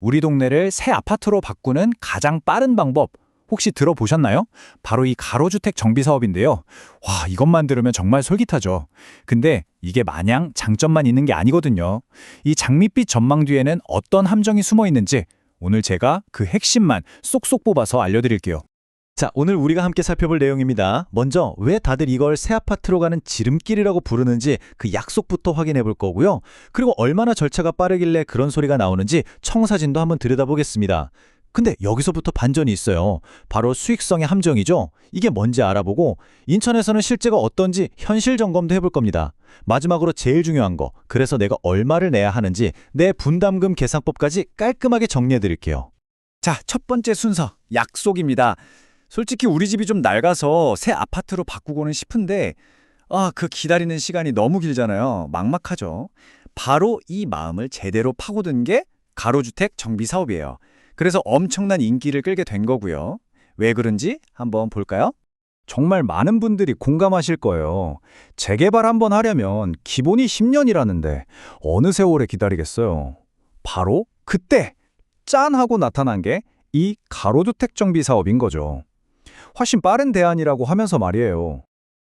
우리 동네를 새 아파트로 바꾸는 가장 빠른 방법 혹시 들어보셨나요? 바로 이 가로주택 정비 사업인데요. 와, 이것만 들으면 정말 솔깃하죠. 근데 이게 마냥 장점만 있는 게 아니거든요. 이 장밋빛 전망 뒤에는 어떤 함정이 숨어 있는지 오늘 제가 그 핵심만 쏙쏙 뽑아서 알려드릴게요. 자, 오늘 우리가 함께 살펴볼 내용입니다. 먼저 왜 다들 이걸 새 아파트로 가는 지름길이라고 부르는지 그 약속부터 확인해 볼 거고요. 그리고 얼마나 절차가 빠르길래 그런 소리가 나오는지 청사진도 한번 들여다보겠습니다. 근데 여기서부터 반전이 있어요. 바로 수익성의 함정이죠. 이게 뭔지 알아보고 인천에서는 실제가 어떤지 현실 점검도 해볼 겁니다. 마지막으로 제일 중요한 거, 그래서 내가 얼마를 내야 하는지 내 분담금 계산법까지 깔끔하게 정리해 드릴게요. 자, 첫 번째 순서, 약속입니다. 솔직히 우리 집이 좀 낡아서 새 아파트로 바꾸고는 싶은데 그 기다리는 시간이 너무 길잖아요. 막막하죠. 바로 이 마음을 제대로 파고든 게 가로주택 정비 사업이에요. 그래서 엄청난 인기를 끌게 된 거고요. 왜 그런지 한번 볼까요? 정말 많은 분들이 공감하실 거예요. 재개발 한번 하려면 기본이 10년이라는데 어느 세월에 기다리겠어요. 바로 그때 짠 하고 나타난 게 이 가로주택 정비 사업인 거죠. 훨씬 빠른 대안이라고 하면서 말이에요.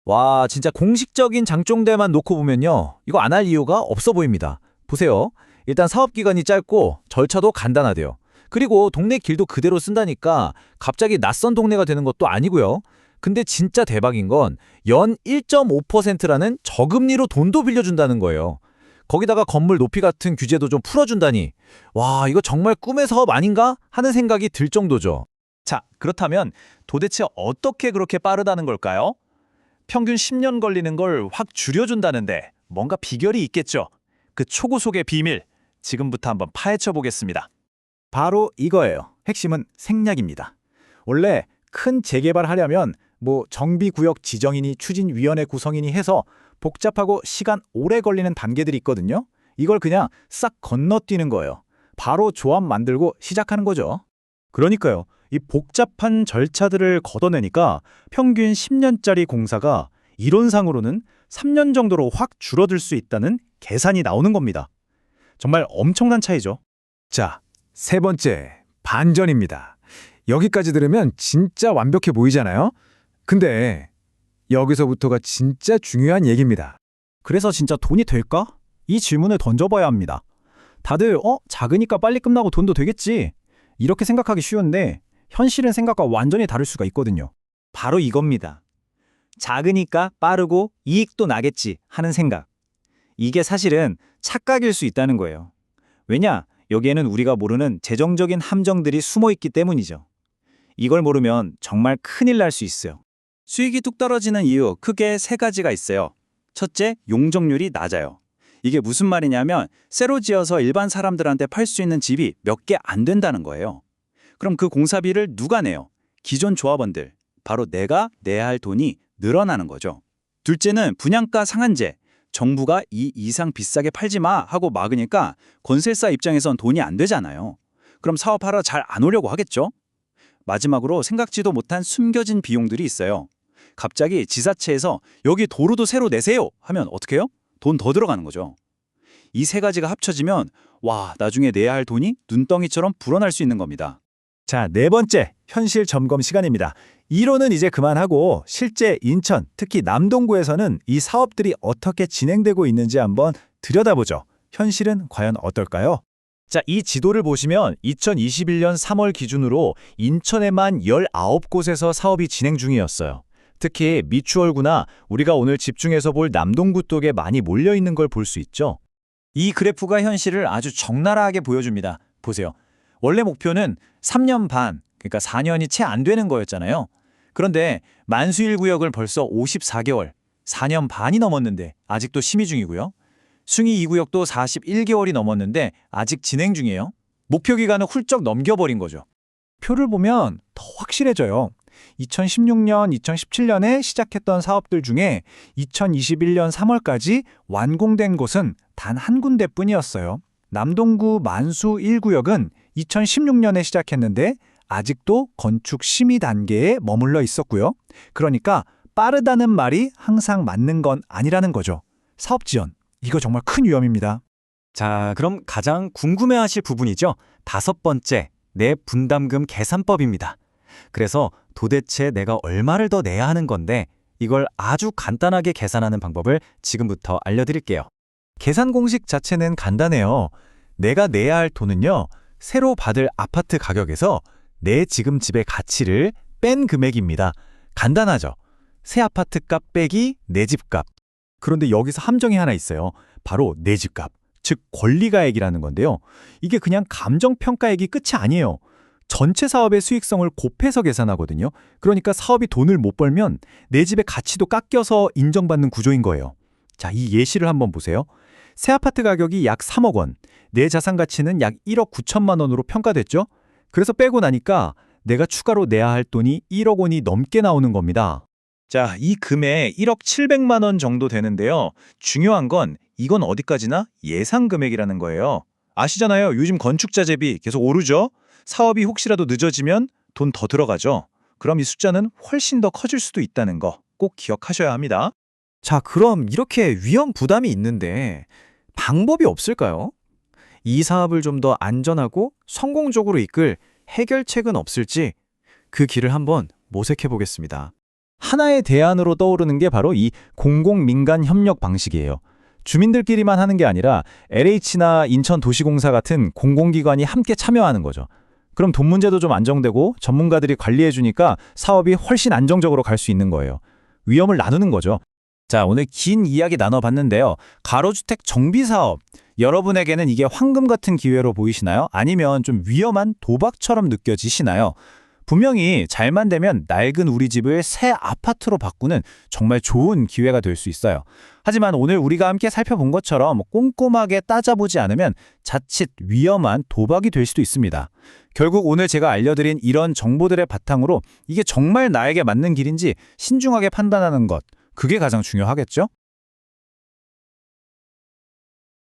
와, 진짜 공식적인 장종대만 놓고 보면요, 이거 안 할 이유가 없어 보입니다. 보세요. 일단 사업 기간이 짧고 절차도 간단하대요. 그리고 동네 길도 그대로 쓴다니까 갑자기 낯선 동네가 되는 것도 아니고요. 근데 진짜 대박인 건 연 1.5%라는 저금리로 돈도 빌려준다는 거예요. 거기다가 건물 높이 같은 규제도 좀 풀어준다니, 와, 이거 정말 꿈의 사업 아닌가 하는 생각이 들 정도죠. 자, 그렇다면 도대체 어떻게 그렇게 빠르다는 걸까요? 평균 10년 걸리는 걸 확 줄여준다는데 뭔가 비결이 있겠죠. 그 초고속의 비밀, 지금부터 한번 파헤쳐 보겠습니다. 바로 이거예요. 핵심은 생략입니다. 원래 큰 재개발하려면 정비구역 지정이니 추진위원회 구성이니 해서 복잡하고 시간 오래 걸리는 단계들이 있거든요. 이걸 그냥 싹 건너뛰는 거예요. 바로 조합 만들고 시작하는 거죠. 그러니까요. 이 복잡한 절차들을 걷어내니까 평균 10년짜리 공사가 이론상으로는 3년 정도로 확 줄어들 수 있다는 계산이 나오는 겁니다. 정말 엄청난 차이죠. 자, 세 번째, 반전입니다. 여기까지 들으면 진짜 완벽해 보이잖아요? 근데 여기서부터가 진짜 중요한 얘기입니다. 그래서 진짜 돈이 될까? 이 질문을 던져봐야 합니다. 다들 작으니까 빨리 끝나고 돈도 되겠지, 이렇게 생각하기 쉬운데 현실은 생각과 완전히 다를 수가 있거든요. 바로 이겁니다. 작으니까 빠르고 이익도 나겠지 하는 생각. 이게 사실은 착각일 수 있다는 거예요. 왜냐? 여기에는 우리가 모르는 재정적인 함정들이 숨어 있기 때문이죠. 이걸 모르면 정말 큰일 날 수 있어요. 수익이 뚝 떨어지는 이유 크게 세 가지가 있어요. 첫째, 용적률이 낮아요. 이게 무슨 말이냐면 새로 지어서 일반 사람들한테 팔 수 있는 집이 몇 개 안 된다는 거예요. 그럼 그 공사비를 누가 내요? 기존 조합원들. 바로 내가 내야 할 돈이 늘어나는 거죠. 둘째는 분양가 상한제. 정부가 이 이상 비싸게 팔지 마 하고 막으니까 건설사 입장에선 돈이 안 되잖아요. 그럼 사업하러 잘 안 오려고 하겠죠? 마지막으로 생각지도 못한 숨겨진 비용들이 있어요. 갑자기 지자체에서 여기 도로도 새로 내세요 하면 어떡해요? 돈 더 들어가는 거죠. 이 세 가지가 합쳐지면 나중에 내야 할 돈이 눈덩이처럼 불어날 수 있는 겁니다. 자, 네 번째, 현실 점검 시간입니다. 이론은 이제 그만하고 실제 인천, 특히 남동구에서는 이 사업들이 어떻게 진행되고 있는지 한번 들여다보죠. 현실은 과연 어떨까요? 자, 이 지도를 보시면 2021년 3월 기준으로 인천에만 19곳에서 사업이 진행 중이었어요. 특히 미추홀구나 우리가 오늘 집중해서 볼 남동구 쪽에 많이 몰려있는 걸 볼 수 있죠. 이 그래프가 현실을 아주 적나라하게 보여줍니다. 보세요. 원래 목표는 3년 반, 그러니까 4년이 채 안 되는 거였잖아요. 그런데 만수일 구역을 벌써 54개월, 4년 반이 넘었는데 아직도 심의 중이고요. 숭이 2구역도 41개월이 넘었는데 아직 진행 중이에요. 목표 기간을 훌쩍 넘겨버린 거죠. 표를 보면 더 확실해져요. 2016년, 2017년에 시작했던 사업들 중에 2021년 3월까지 완공된 곳은 단 한 군데뿐이었어요. 남동구 만수 1구역은 2016년에 시작했는데 아직도 건축 심의 단계에 머물러 있었고요. 그러니까 빠르다는 말이 항상 맞는 건 아니라는 거죠. 사업 지연, 이거 정말 큰 위험입니다. 자, 그럼 가장 궁금해하실 부분이죠. 5번째, 내 분담금 계산법입니다. 그래서 도대체 내가 얼마를 더 내야 하는 건데 이걸 아주 간단하게 계산하는 방법을 지금부터 알려드릴게요. 계산 공식 자체는 간단해요. 내가 내야 할 돈은요, 새로 받을 아파트 가격에서 내 지금 집의 가치를 뺀 금액입니다. 간단하죠? 새 아파트 값 빼기 내 집 값. 그런데 여기서 함정이 하나 있어요. 바로 내 집 값, 즉 권리가액이라는 건데요. 이게 그냥 감정평가액이 끝이 아니에요. 전체 사업의 수익성을 곱해서 계산하거든요. 그러니까 사업이 돈을 못 벌면 내 집의 가치도 깎여서 인정받는 구조인 거예요. 자, 이 예시를 한번 보세요. 새 아파트 가격이 약 3억 원, 내 자산 가치는 약 1억 9천만 원으로 평가됐죠? 그래서 빼고 나니까 내가 추가로 내야 할 돈이 1억 원이 넘게 나오는 겁니다. 자, 이 금액 1억 700만 원 정도 되는데요. 중요한 건 이건 어디까지나 예상 금액이라는 거예요. 아시잖아요. 요즘 건축자재비 계속 오르죠? 사업이 혹시라도 늦어지면 돈 더 들어가죠. 그럼 이 숫자는 훨씬 더 커질 수도 있다는 거 꼭 기억하셔야 합니다. 자, 그럼 이렇게 위험 부담이 있는데 방법이 없을까요? 이 사업을 좀 더 안전하고 성공적으로 이끌 해결책은 없을지 그 길을 한번 모색해 보겠습니다. 하나의 대안으로 떠오르는 게 바로 이 공공민간 협력 방식이에요. 주민들끼리만 하는 게 아니라 LH나 인천도시공사 같은 공공기관이 함께 참여하는 거죠. 그럼 돈 문제도 좀 안정되고 전문가들이 관리해 주니까 사업이 훨씬 안정적으로 갈 수 있는 거예요. 위험을 나누는 거죠. 자, 오늘 긴 이야기 나눠봤는데요. 가로주택 정비사업. 여러분에게는 이게 황금 같은 기회로 보이시나요? 아니면 좀 위험한 도박처럼 느껴지시나요? 분명히 잘만 되면 낡은 우리 집을 새 아파트로 바꾸는 정말 좋은 기회가 될 수 있어요. 하지만 오늘 우리가 함께 살펴본 것처럼 꼼꼼하게 따져보지 않으면 자칫 위험한 도박이 될 수도 있습니다. 결국 오늘 제가 알려드린 이런 정보들의 바탕으로 이게 정말 나에게 맞는 길인지 신중하게 판단하는 것, 그게 가장 중요하겠죠?